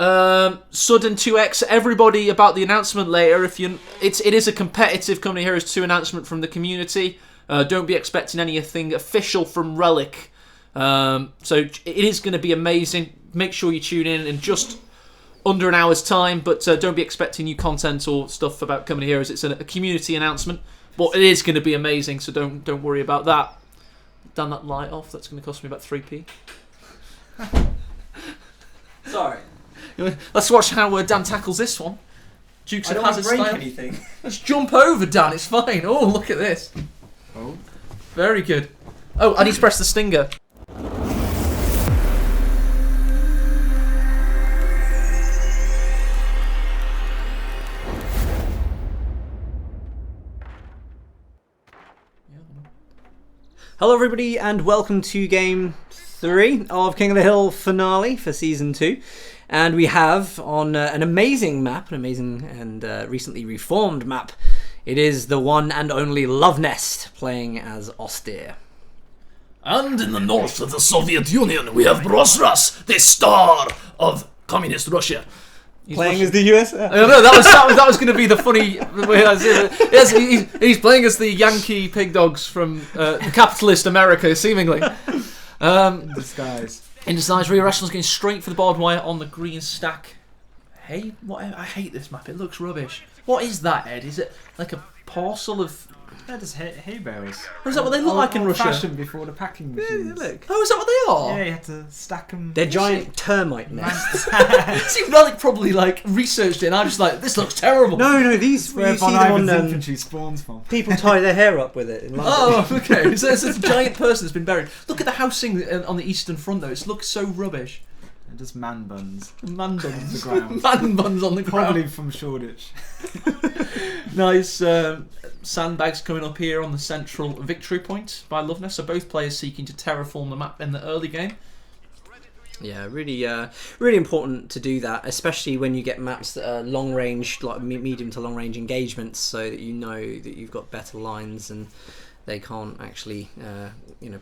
Sudden 2X, everybody about the announcement later. It is a competitive Company Heroes 2 announcement from the community. Don't be expecting anything official from Relic. So it is going to be amazing. Make sure you tune in just under an hour's time, but don't be expecting new content or stuff about Company Heroes. It's a community announcement, but it is going to be amazing, so don't worry about that. Turn that light off. That's going to cost me about 3p. Sorry. Let's watch how Dan tackles this one. Dukes I of don't want Hazzard to break style. anything. Let's jump over, Dan. It's fine. Oh, look at this. Oh. Very good. Oh, I need to press the stinger. Hello everybody and welcome to Game 3 of King of the Hill finale for Season 2. And we have on an amazing map, an amazing and recently reformed map. It is the one and only Love Nest playing as Austere. And in the north of the Soviet Union, we have Brosras, the star of communist Russia. Playing as the US? I don't know, that was going to be the funny way I say it. Yes, he's playing as the Yankee pig dogs from capitalist America, seemingly. In disguise. In disguise, Rio Rational's going straight for the barbed wire on the green stack. Hey, I hate this map. It looks rubbish. What is that, Ed? Is it like a parcel of... They're just hay bales. Is that what they look like in Russia? Fashion before the packing machines. Look. Oh, is that what they are? Yeah, you had to stack them. They're giant termite nests. See, Relic probably researched it, and I'm just like, this looks terrible. No, these Where you see Von them Ivan's on infantry spawns from. people tie their hair up with it in London. Oh, okay. So it's a giant person that's been buried. Look at the housing on the eastern front, though. It looks so rubbish. They're just man buns. Man buns. On the ground. Man buns on the ground. Probably from Shoreditch. Nice sandbags coming up here on the central victory point by Loveness. So both players seeking to terraform the map in the early game. Yeah, really important to do that, especially when you get maps that are long range, like medium to long range engagements, so that you know that you've got better lines and they can't actually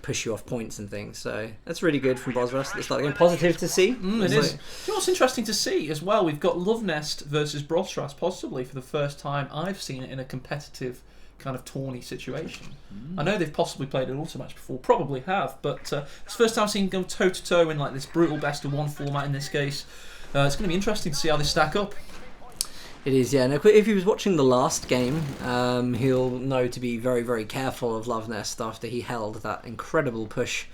push you off points and things. So that's really good from Bosras. It's like positive to see. It is. You know what's interesting to see as well? We've got Love Nest versus Brosras, possibly for the first time I've seen it in a competitive kind of tourney situation. I know they've possibly played an auto match before, probably have, but it's the first time I've seen them go toe to toe in like this brutal best of one format in this case. It's going to be interesting to see how they stack up. It is, yeah. Now, if he was watching the last game, he'll know to be very, very careful of Love Nest after he held that incredible push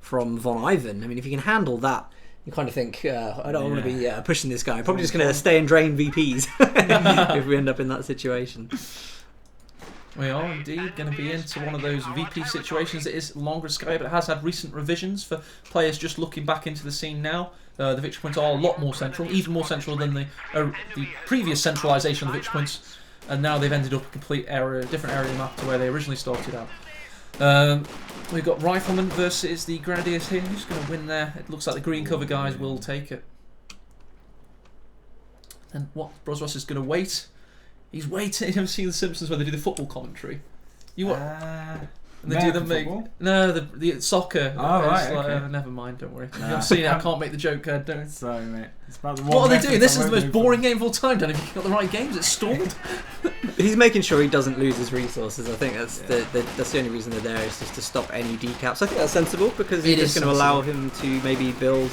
from Von Ivan. I mean, if you can handle that, you kind of think, I don't want to be pushing this guy. I'm probably just going to stay and drain VPs if we end up in that situation. We are indeed going to be into one of those VP situations. It is longer sky, but it has had recent revisions for players just looking back into the scene now. The victory points are a lot more central, even more central than the previous centralisation of the victory points, and now they've ended up a different area of the map to where they originally started out. We've got Rifleman versus the Grenadiers here. Who's going to win there? It looks like the green cover guys will take it. And what? Brosras is going to wait. He's waiting. Have you seen The Simpsons where they do the football commentary? You what? And they do the football? No, the soccer. Oh, right, okay. Never mind, don't worry. If you haven't seen it, I can't make the joke. Don't. Sorry, mate. It's about the What are they doing? This is the most boring game of all time, Dan. If you've got the right games, it's stalled. He's making sure he doesn't lose his resources. I think that's the only reason they're there, is just to stop any decaps. I think that's sensible, because it's just going to allow him to maybe build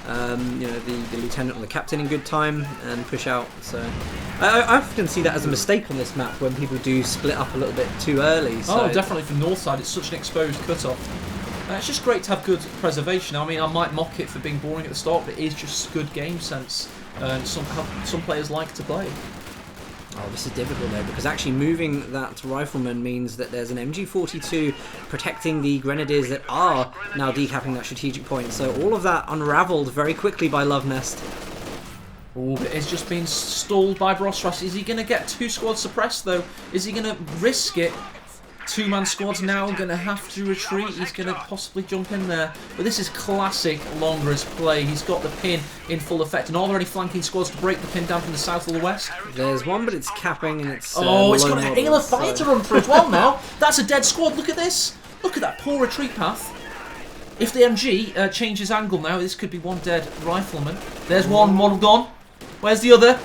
the lieutenant or the captain in good time and push out. So I often see that as a mistake on this map when people do split up a little bit too early. So. Oh, definitely from north side. It's such an exposed cut-off. It's just great to have good preservation. I mean, I might mock it for being boring at the start, but it is just good game sense. And some players like to play. Oh, this is difficult though, because actually moving that Rifleman means that there's an MG42 protecting the Grenadiers that are now decapping that strategic point. So all of that unravelled very quickly by Love Nest. Oh, but it's just been stalled by Brosras. Is he going to get two squads suppressed though? Is he going to risk it? Two-man squad's now going to have to retreat. He's going to possibly jump in there. But this is classic Longra's play. He's got the pin in full effect. And are there any flanking squads to break the pin down from the south or the west? There's one, but it's capping and it's... it's got a hail of fire to run for as well now. That's a dead squad. Look at this. Look at that poor retreat path. If the MG changes angle now, this could be one dead rifleman. There's one model gone. Where's the other?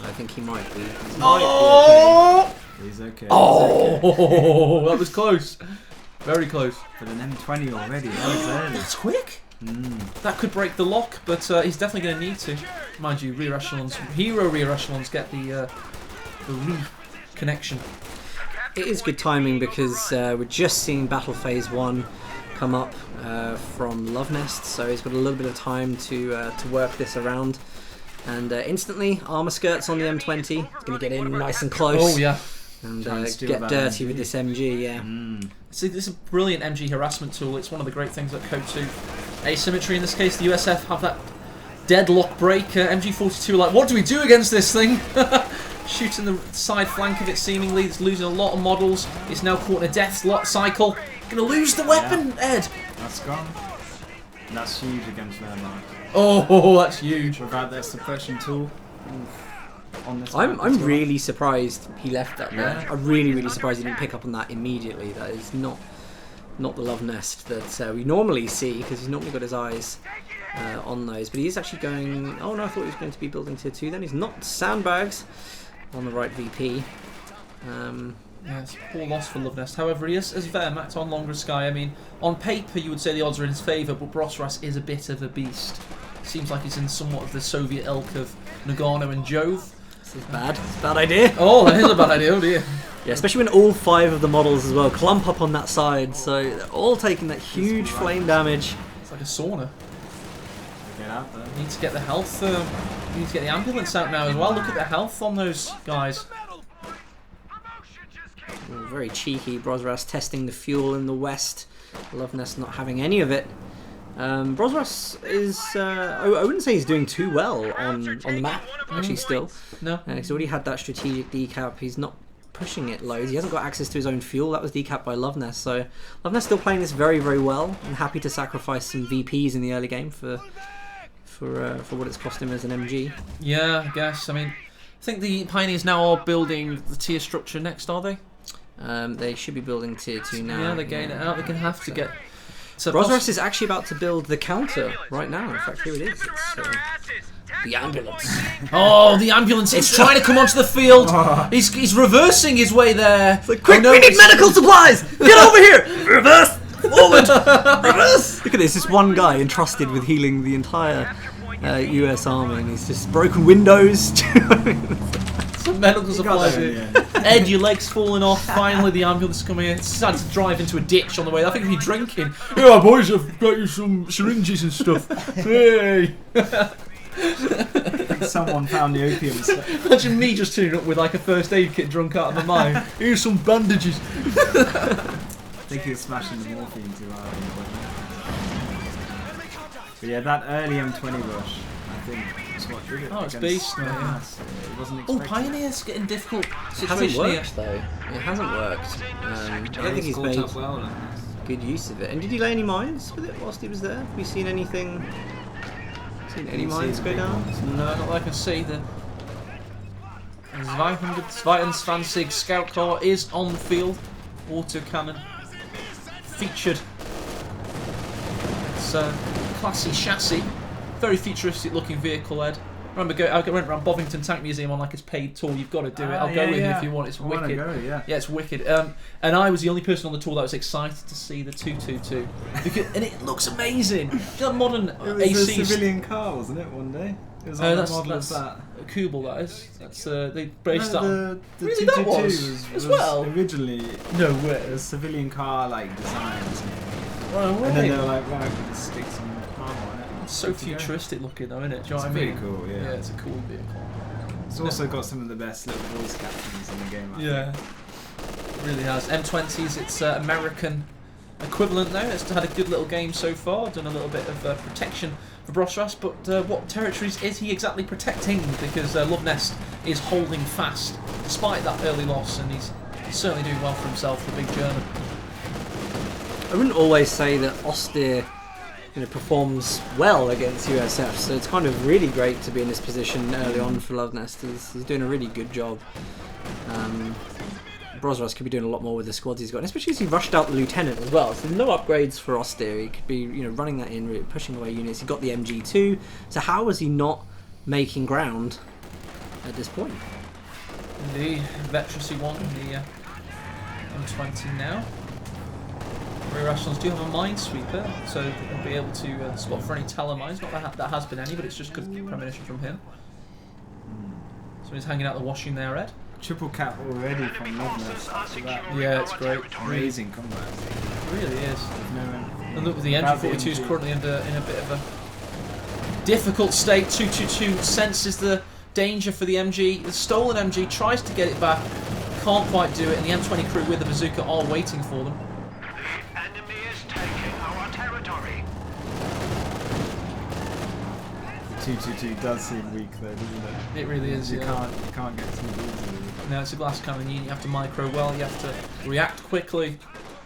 I think he might be. Oh! He's okay. Oh, that was close. Very close. But an M20 already. That was early. That's quick. That could break the lock, but he's definitely going to need to. Mind you, rear echelons, hero rear echelons get the reconnection. It is good timing because we're just seeing Battle Phase 1 come up from Love Nest, so he's got a little bit of time to work this around. And instantly, armor skirts on the M20. He's going to get in nice and close. Oh, yeah. And get dirty with this MG, yeah. See, this is a brilliant MG harassment tool. It's one of the great things at KotH. Asymmetry in this case. The USF have that deadlock break. MG42 are like, what do we do against this thing? Shooting the side flank of it seemingly. It's losing a lot of models. It's now caught in a death cycle. Gonna lose the weapon, Ed. That's gone. And that's huge against Wehrmacht. Oh, that's huge. Without their suppression tool. On this I'm really surprised he left that there. I'm really surprised he didn't pick up on that immediately. That is not the Love Nest that we normally see, because he's normally got his eyes on those. But he is actually going... Oh no, I thought he was going to be building tier 2 then. He's not. Sandbags on the right VP. Yeah, it's a poor loss for Love Nest. However, he is as Wehrmacht on Longer Sky. I mean, on paper you would say the odds are in his favour, but Brosras is a bit of a beast. Seems like he's in somewhat of the Soviet ilk of Nagano and Jove. This is bad. It's a bad idea. Oh, that is a bad idea. Oh dear. Yeah, especially when all 5 of the models as well clump up on that side, so they're all taking that huge flame damage. It's like a sauna. Get out there. You need to get the health. You need to get the ambulance out now as well. Look at the health on those guys. Very cheeky. Brosras testing the fuel in the west. Love Nest not having any of it. Brosras is... I wouldn't say he's doing too well on the map, actually, still. No. He's already had that strategic decap. He's not pushing it loads. He hasn't got access to his own fuel. That was decapped by Love Nest. So Love Nest still playing this very well, and happy to sacrifice some VPs in the early game for what it's cost him as an MG. Yeah, I guess. I mean, I think the Pioneers now are building the tier structure next, are they? They should be building tier 2 now. Yeah, they're getting it out. They're going to have to get... So Brosras is actually about to build the counter right now. In fact, here it is. It's, the ambulance. Oh, the ambulance! It's trying to come onto the field. He's reversing his way there. It's like, quick, we need medical supplies! Get over here! Reverse! Forward! Reverse! Look at this. This one guy entrusted with healing the entire US Army, and he's just broken windows. Some medical supplies here. Ed, your leg's falling off. Finally, the ambulance is coming in. It's decided to drive into a ditch on the way. I think he'd be drinking. Yeah, boys, I've got you some syringes and stuff. Hey! I think someone found the opium. Imagine me just turning up with like a first aid kit drunk out of my mind. Here's some bandages. I think he was smashing the morphine too hard. But yeah, that early M20 rush, I think, is what did it. Oh, it's beast. Yeah. It wasn't Oh, expected. Pioneer's getting difficult It hasn't situation here. worked though. It hasn't worked. I don't think he's caught made up well on this. good use of it. And did he lay any mines with it whilst he was there? Have we seen anything? Seen any mines go down? No, not that I can see. The 220 Scout Car is on the field. Autocannon featured. It's a classy chassis, very futuristic looking vehicle, Ed. Remember, I went around Bovington Tank Museum on like his paid tour. You've got to do it. I'll go with you if you want. It's wicked. Yeah, it's wicked. And I was the only person on the tour that was excited to see the 222 and it looks amazing. That modern It was AC a civilian car, wasn't it? One day. It was on the model of that. A Kubel, that is. That's they braced No, that. the Really, 222 that was was as well? originally No way. a civilian car like design. Oh, And then they were like, right, we'll just stick some armor on it. It's so futuristic looking though, isn't it? Do you know It's what I mean? pretty cool, yeah. Yeah, it's a cool vehicle. It's also got some of the best little voice captions in the game. I Yeah, it really has. M20s, its American equivalent now. It's had a good little game so far, done a little bit of protection for Brosras, but what territories is he exactly protecting? Because Love Nest is holding fast despite that early loss, and he's certainly doing well for himself, the big German. I wouldn't always say that Austere performs well against USF, so it's kind of really great to be in this position early on for Love Nest. He's doing a really good job. Brosras could be doing a lot more with the squads he's got, and especially as he rushed out the lieutenant as well. So no upgrades for Austere. He could be, running that in, pushing away units. He got the MG2. So how was he not making ground at this point? Indeed, Vetracy one in the M20 now. Rear Rationals do have a minesweeper, so they'll be able to spot for any telemines. Not that that has been any, but it's just good premonition from him. So he's hanging out the washroom there, Ed. Triple cap already from Loveness after that. Yeah, it's great. Amazing comeback. It really is. No, And look, the MG42 is currently in a bit of a difficult state. 222 senses the danger for the MG. The stolen MG tries to get it back, can't quite do it, and the M20 crew with the bazooka are waiting for them. The enemy is taking our territory. 222 does seem weak though, doesn't it? It really is. You Yeah. can't get too easily. No, it's a glass cannon. You have to micro well. You have to react quickly.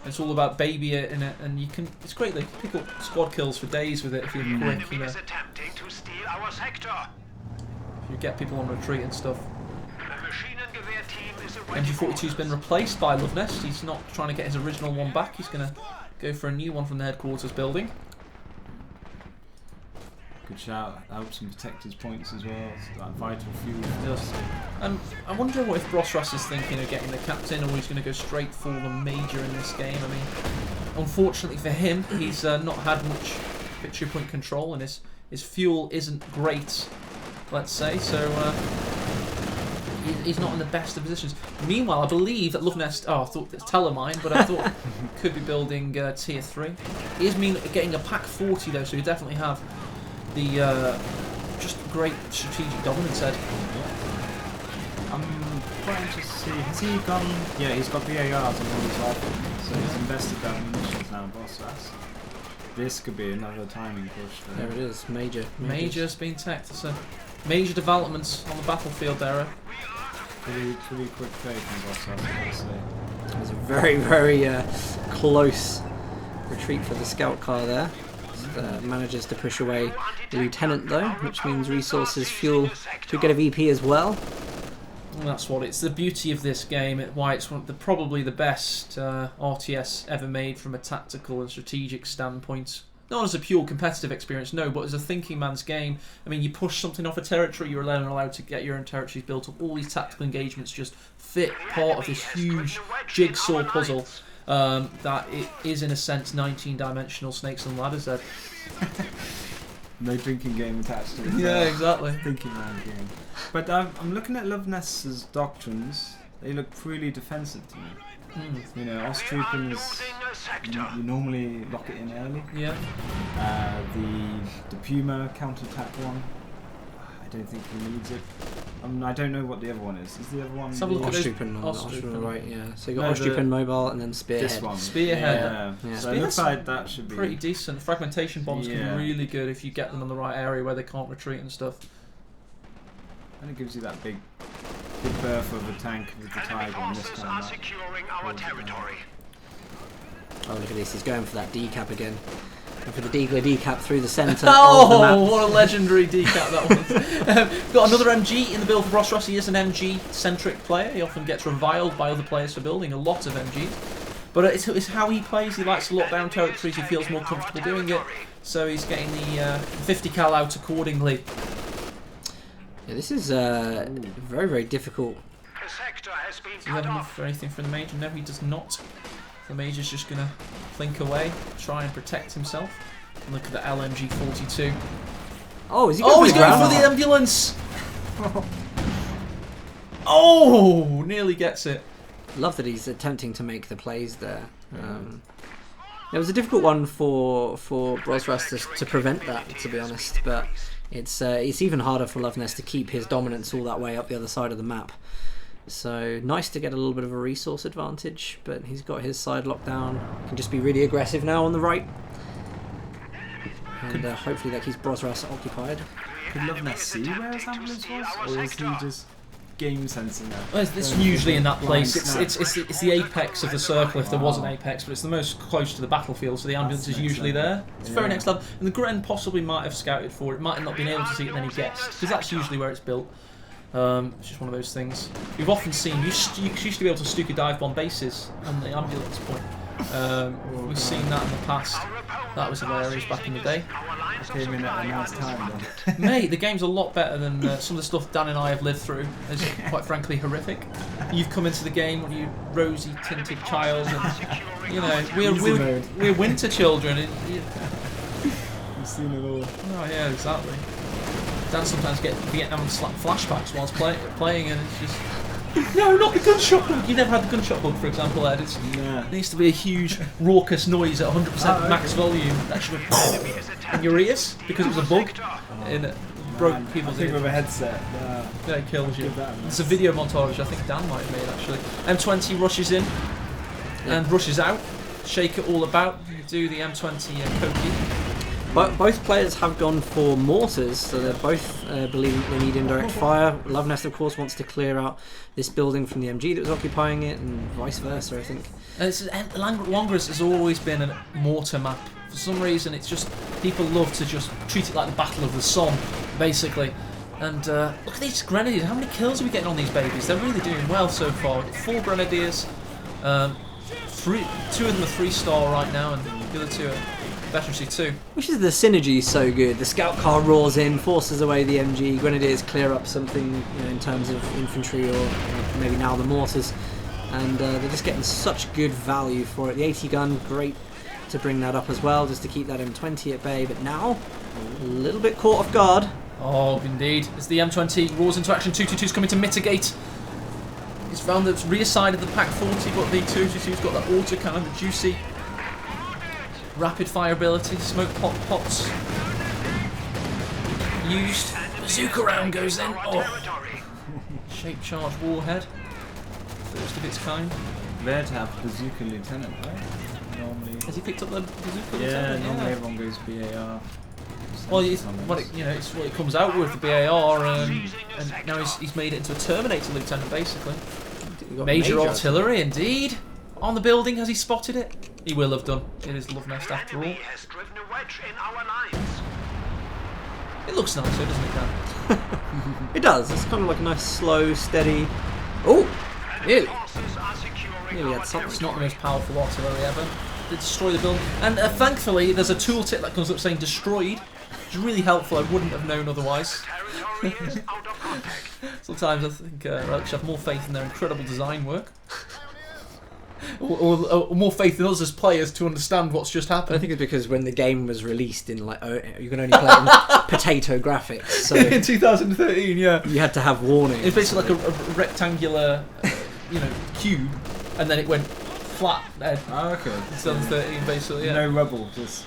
It's all about baby it in it, and you can. It's great. They pick up squad kills for days with it if you're quick. Enemy is attempting to steal our sector. If you get people on retreat and stuff. The machine and gewehr team is awaiting MG42's been replaced by Loveness. He's not trying to get his original one back. He's going to go for a new one from the headquarters building. Good shout. Helps him protect his points as well. It's that vital fuel. Yes. I wonder what if Brosras is thinking of getting the captain, or he's going to go straight for the major in this game. I mean, unfortunately for him, he's not had much victory point control, and his fuel isn't great, let's say. So he's not in the best of positions. Meanwhile, I believe that Loveness. Oh, I thought it's Telemine, but I thought could be building tier 3. He is getting a pack 40 though, so he definitely have the just great strategic dominance, Ed. I'm quite interested to see, has he gone... Yeah, he's got VARs on all his rifles, so he's invested that munitions now in Brosras. This could be another timing push for There him. it is, major. Major's been teched. It's a major developments on the battlefield there. Pretty quick fake on Brosras, I would say. It was a very, very close retreat for the scout car there. Manages to push away the lieutenant though, which means resources, fuel to get a VP as well. And that's what it's the beauty of this game. Why it's probably the best RTS ever made from a tactical and strategic standpoint. Not as a pure competitive experience, no, but as a thinking man's game. I mean, you push something off a territory, you're allowed to get your own territories built up. All these tactical engagements just fit part of this huge jigsaw puzzle. That it is in a sense 19-dimensional snakes and ladders. Ed. No drinking game attached to it. Yeah, exactly. Thinking man game. But I'm looking at Loveness's doctrines. They look pretty defensive to me. You know, Osttroopers, you normally lock it in early. Yeah. The Puma counter-attack one, I don't think he needs it. I don't know what the other one is. Is the other one? Let's have a look at those- Ostroupen, right, yeah. So you got No, Ostroupen Mobile and then Spearhead. This one. Spearhead. Yeah. Yeah. So it looks like that should be Pretty decent. Fragmentation bombs can Yeah. be really good if you get them on the right area where they can't retreat and stuff. And it gives you that big berth of a tank with the Enemy Tiger and this forces kind are of securing our territory. Oh, look at this, he's going for that decap again. And for the Deagler decap through the centre of the Oh, map. what a legendary decap that was. Got another MG in the build for Brosras. He is an MG-centric player. He often gets reviled by other players for building a lot of MGs. But it's how he plays. He likes to lock down territories. He feels more comfortable doing it. So he's getting the 50 cal out accordingly. Yeah, this is very, very difficult. The sector has been Does he have cut enough off. for anything for the Major? No, he does not. The Major's just going to blink away, try and protect himself. And look at the LMG 42. Oh, is he Oh, he's going ground? for the ambulance! Oh, nearly gets it. Love that he's attempting to make the plays there. It was a difficult one for Brosras to prevent that, to be honest, but it's even harder for Loveness to keep his dominance all that way up the other side of the map. So nice to get a little bit of a resource advantage, but he's got his side locked down. Can just be really aggressive now on the right, and hopefully that keeps Brosras occupied. Could Loveness see where his ambulance was, or was he just game sensing that? Well, it's usually in that place. Blind It's the apex of the circle if there was an apex, but it's the most close to the battlefield, so the ambulance is next usually level. there. It's very next level. And the Gren possibly might have scouted for it, might have not been able to see it, and then he guessed, because that's usually where it's built. It's just one of those things. We've often seen, you used to be able to Stuka dive bomb bases on the ambulance point. We've seen that in the past. That was hilarious back in the day. I came in at a nice time then. Mate, the game's a lot better than some of the stuff Dan and I have lived through. It's quite frankly horrific. You've come into the game, you rosy tinted child, and you know we're winter children. You've seen it all. Oh yeah, exactly. Dan sometimes get Vietnam flashbacks whilst playing, and it's just. No, not the gunshot bug. You never had the gunshot bug, for example, Ed. There needs to be a huge, raucous noise at 100% max volume that should have in your ears because it was a bug. And it broke people's ears. With a headset. Yeah, it kills you. It's a video montage I think Dan might have made, actually. M20 rushes in and rushes out. Shake it all about. Do the M20 KotH. But both players have gone for mortars, so they're both believing they need indirect fire. Lovenest, of course, wants to clear out this building from the MG that was occupying it, and vice versa, I think. Longres has always been a mortar map. For some reason, it's just people love to just treat it like the Battle of the Somme, basically. And look at these grenadiers. How many kills are we getting on these babies? They're really doing well so far. 4 grenadiers. 2 of them are 3-star right now, and the other 2 are veterancy 2. Which is the synergy so good. The scout car roars in, forces away the MG. Grenadiers clear up something, you know, in terms of infantry or maybe now the mortars, and they're just getting such good value for it. The 80 gun, great to bring that up as well, just to keep that M20 at bay. But now, a little bit caught off guard. Oh, indeed. As the M20 roars into action, 222's coming to mitigate. He's found the rear side of the Pack 40, but the 222's got that auto cannon, the juicy rapid fire ability, smoke pots used. Bazooka round goes in. Oh. Shape charge warhead. First of its kind. Rare to have bazooka lieutenant, right? Normally. Has he picked up the bazooka Yeah, lieutenant? normally everyone goes BAR. Well, it's what it comes out with, the BAR, and now he's made it into a Terminator lieutenant, basically. Major artillery, indeed. On the building, has he spotted it? He will have done. It is Lovenest after all. It looks nice, though, doesn't it, Dan? It does. It's kind of like a nice, slow, steady. Oh, nearly. Nearly had something. It's not the most powerful artillery ever. They destroy the building, and thankfully, there's a tooltip that comes up saying destroyed, which is really helpful. I wouldn't have known otherwise. Sometimes I think I should have more faith in their incredible design work. Or more faith in us as players to understand what's just happened. I think it's because when the game was released in you can only play it in potato graphics. So in 2013, yeah, you had to have warning. It's basically like a rectangular, cube, and then it went flat. Oh, okay. 2013, basically. Yeah. No rubble, just.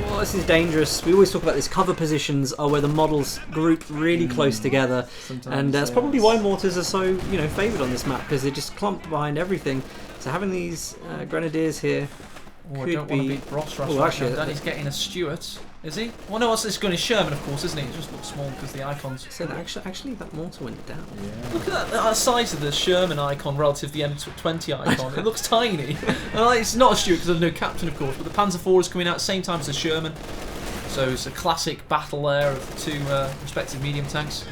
Well, this is dangerous. We always talk about this. Cover positions are where the models group really close together, and that's probably why mortars are so favoured on this map, because they just clump behind everything. So having these grenadiers here I could don't want to beat Brosras right now. Danny's getting a Stuart. Is he? Well, no, it's gun is Sherman, of course, isn't he? It just looks small because the icons. So actually, that mortar went down. Yeah. Look at that size of the Sherman icon relative to the M20 icon. It looks tiny. It's not a Stuart because there's no captain, of course, but the Panzer IV is coming out at the same time as the Sherman. So it's a classic battle there of the 2 respective medium tanks.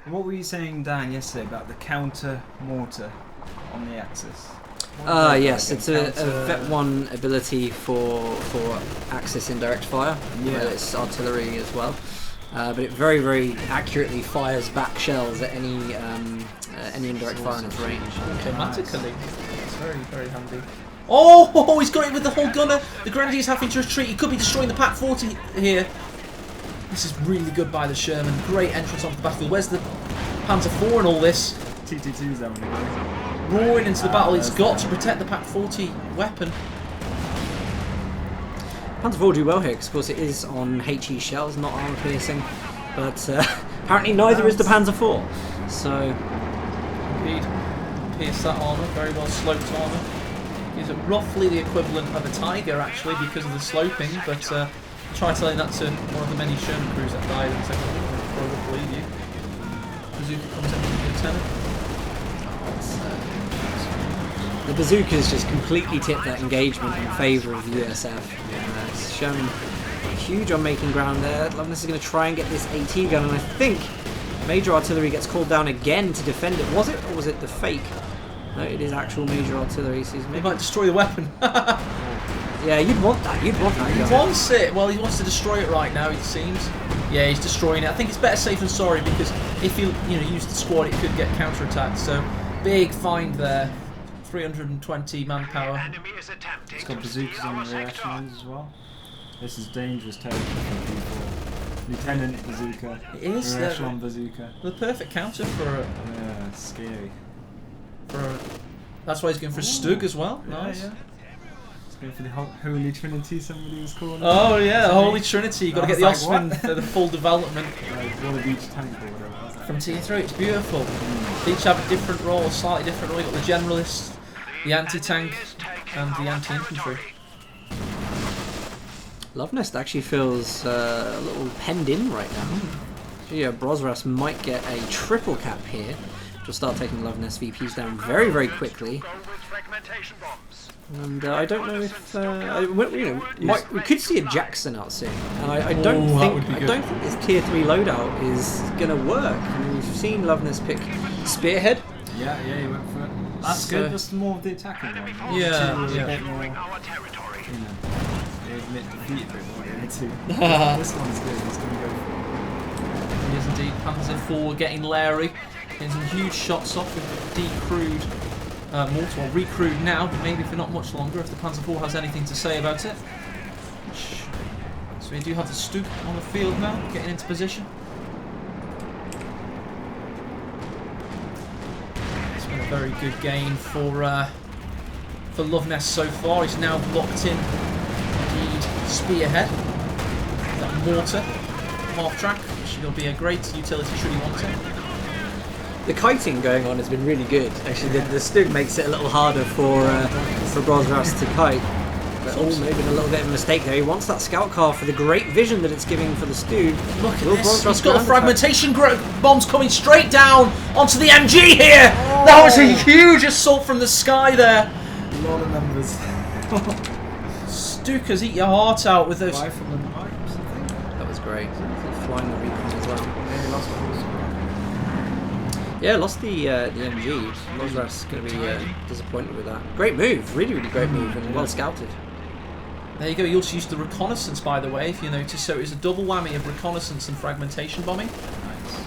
What were you saying, Dan, yesterday about the counter mortar on the Axis? Yes, it's a Vet 1 ability for Axis indirect fire. Yeah. It's artillery as well. But it very, very accurately fires back shells at any indirect fire in its range. Automatically. It's very, very handy. Oh, he's got it with the whole gunner. The Grenadier's having to retreat. He could be destroying the Pack 40 here. This is really good by the Sherman. Great entrance onto the battlefield. Where's the Panzer IV and all this? TT2's having a Roaring into the battle. It's got to protect the Pack 40 weapon. Panzer IV do well here, because of course it is on HE shells, not armor piercing. But apparently neither is the Panzer IV. So, indeed, pierce that armor. Very well sloped armor. Is roughly the equivalent of a Tiger, actually, because of the sloping. But try telling that to one of the many Sherman crews that died, and say, "I probably believe you." Bazooka comes in with the lieutenant. the bazookas just completely tipped that engagement in favour of the USF. Sherman huge on making ground there. Loveness is going to try and get this AT gun, and I think Major Artillery gets called down again to defend it. Was it, or was it the fake? No, it is actual Major Artillery. So He might destroy the weapon. yeah, you'd want that. You'd want that. He wants it. Well, he wants to destroy it right now, it seems. Yeah, he's destroying it. I think it's better safe than sorry, because if you use the squad, it could get counterattacked. So, big find there. 320 manpower. It's got bazookas on the rear echelons as well. This is dangerous territory for people. Lieutenant bazooka. It is. Rear echelon bazooka. The perfect counter for Yeah, it's scary. That's why he's going for Stug as well. Yeah, Nice. yeah. It's going for the Holy Trinity, somebody was calling it. Oh yeah, the Holy Trinity. You've got to get the I was like, Osman what? for the full development. Like one of each tank or whatever it was. From tier 3, it's beautiful. They each have a different role, a slightly different role. You've got the generalist, the anti-tank, and the anti-infantry. Lovenest actually feels a little penned in right now. Yeah, Brosras might get a triple cap here. Will start taking Lovenest VPs down very, very quickly. And I don't know if we could see a Jackson out soon, and I don't think this tier 3 loadout is gonna work. I mean, we've seen Lovenest pick Spearhead. Yeah, he went for it. That's So- good. That's more of the attacking one. Yeah, A yeah. bit more, they admit defeat a bit more than the two. This one's good. He's gonna go for it. He is indeed. Panzer IV getting Larry. Getting some huge shots off with decrewed mortar, or recrewed now, but maybe for not much longer if the Panzer IV has anything to say about it. So we do have the Stug on the field now, getting into position. It's been a very good gain for Lovenest so far. He's now locked in indeed Spearhead. That mortar, half track, which will be a great utility should he want it. The kiting going on has been really good. Actually, the Stug makes it a little harder for Brosras to kite. But maybe a little bit of a mistake there. He wants that scout car for the great vision that it's giving for the Stug. Look at Will this. Brosras He's got a ground fragmentation bombs coming straight down onto the MG here. That was a huge assault from the sky there. A lot of numbers. Stukers, eat your heart out with those. Rifleman pipes, I think. That was great. Flying the recon as well. Yeah, he lost one. Yeah, lost the MG. Brosras going to be disappointed with that. Great move, really, really great move, and well scouted. There you go. He also used the reconnaissance, by the way, if you notice. So it was a double whammy of reconnaissance and fragmentation bombing. Nice.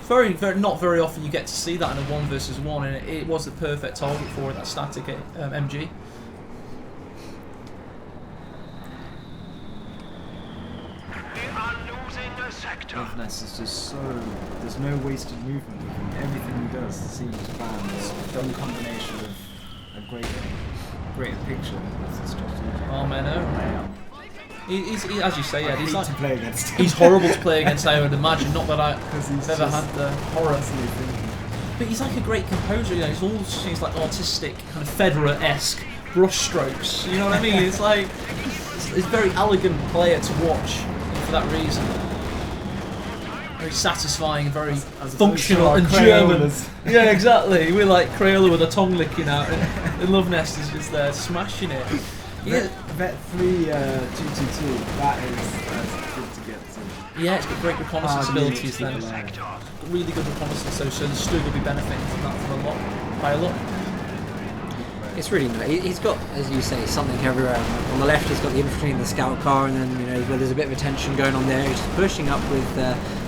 Very, not very often you get to see that in a 1 versus 1, and it was the perfect target for that static MG. Loveness is just so... There's no wasted movement with him. Everything he does seems planned. It's a combination of a greater picture with the strategic Oh man, layout. He's as you say, yeah, he's to play against him. he's horrible to play against, I would imagine. Not that I've he's ever just had the horror. constantly thinking. But he's like a great composer, you know, he's all things like artistic, kind of Federer-esque brush strokes, you know what I mean? It's like, it's a very elegant player to watch for that reason. Very satisfying, very functional and German. Yeah, exactly. We're like Crayola with a tongue licking out, and Lovenest is just there smashing it. Yeah. Vet 3 222, that is good to get to. Yeah, it's got great reconnaissance abilities then. Alive. Really good reconnaissance, so the Stug will be benefiting from that from a lot, by a lot. It's really nice. He's got, as you say, something everywhere. On the left, he's got the infantry and the scout car, and then where there's a bit of a tension going on there, he's just pushing up with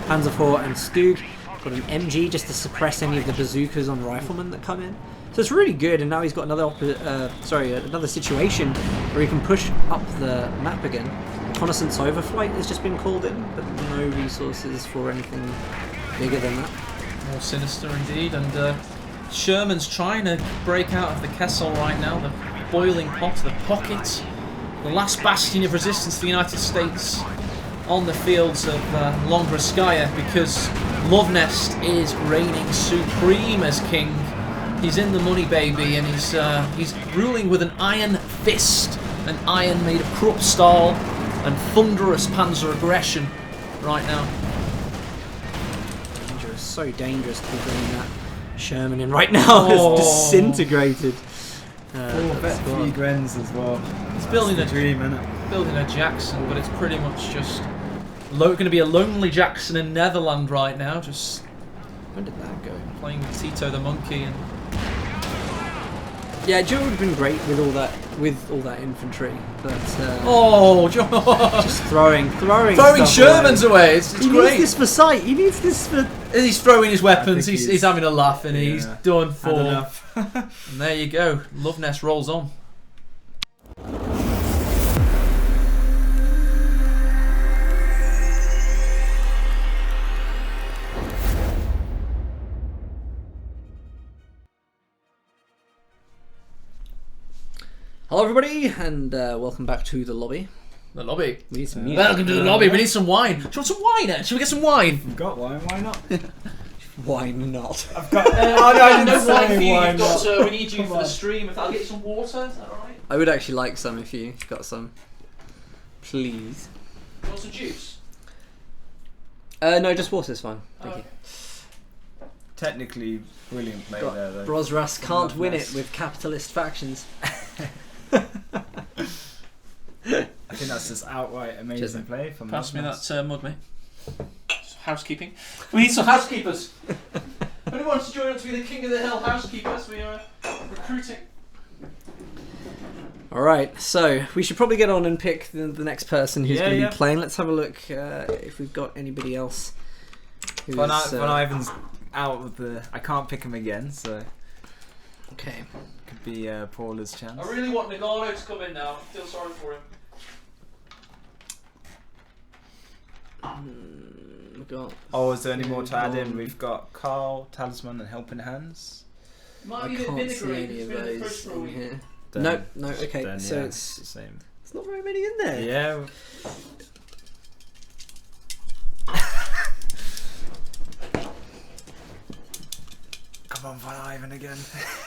Panzer IV and Stug. Got an MG just to suppress any of the bazookas on riflemen that come in. So it's really good, and now he's got another situation where he can push up the map again. Reconnaissance overflight has just been called in, but no resources for anything bigger than that. More sinister indeed, and Sherman's trying to break out of the Kessel right now, the boiling pot, the pocket, the last bastion of resistance to the United States on the fields of Longraskaya, because Lovenest is reigning supreme as king. He's in the money, baby, and he's ruling with an iron fist, an iron made of Kruppstahl and thunderous panzer aggression right now. Dangerous, so dangerous to be bringing that Sherman in right now. It's disintegrated. Vet 3 Grens as well. He's building That's the dream, innit? building a Jackson, but it's pretty much just going to be a lonely Jackson in Netherland right now. Just When did that go? playing with Tito the monkey and. Yeah, Joe would have been great with all that infantry, but Oh, John! just throwing Shermans away. It's he great. needs this for sight. He needs this for. He's throwing his weapons. think He's having a laugh, and he's done Had for. enough. And there you go. Love Nest rolls on. Hello, everybody, and welcome back to the lobby. The lobby. We need some music. Welcome to the lobby. We need some wine. Do you want some wine, Ed? Shall we get some wine? You've got wine, why not? Why not? I've got. Oh no, I didn't No wine for say you. why You've got, not. we need you for the stream. I'll get you some water. Is that alright? I would actually like some if you've got some. Please. You want some juice? No, just water's fine. Thank you. Technically, brilliant play there though. Brosras can't win Nice. it with capitalist factions. I think that's just outright amazing play from Pass me Magnus. that mug, mate. Housekeeping. We need some housekeepers. Anyone wants to join us to be the king of the hill housekeepers? We are recruiting. Alright, so we should probably get on and pick the next person who's Yeah, going to yeah. be playing. Let's have a look if we've got anybody else. Who's, Von Ivan's out of the. I can't pick him again, so okay. could be Paula's chance. I really want Nagano to come in now. I feel sorry for him. We've got. Oh, is there any more to add in? We've got Carl, Talisman, and Helping Hands. Might I be a bit can't see vinegary. any It's of been in the those fridge for a in week. here. Then- No, okay. then, So yeah, it's the same. not very many in there. Yeah. Come on, Von Ivan again.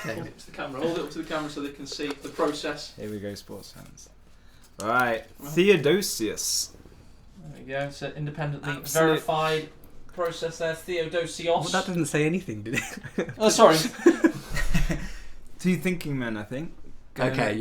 Okay. Hold it to the camera. Hold it up to the camera so they can see the process. Here we go, sports fans. Right, Theodosius. There we go. It's an independently Absolute- verified process there. Theodosios. Well, that didn't say anything, did it? Oh, sorry. Two thinking men, I think. Okay, yeah.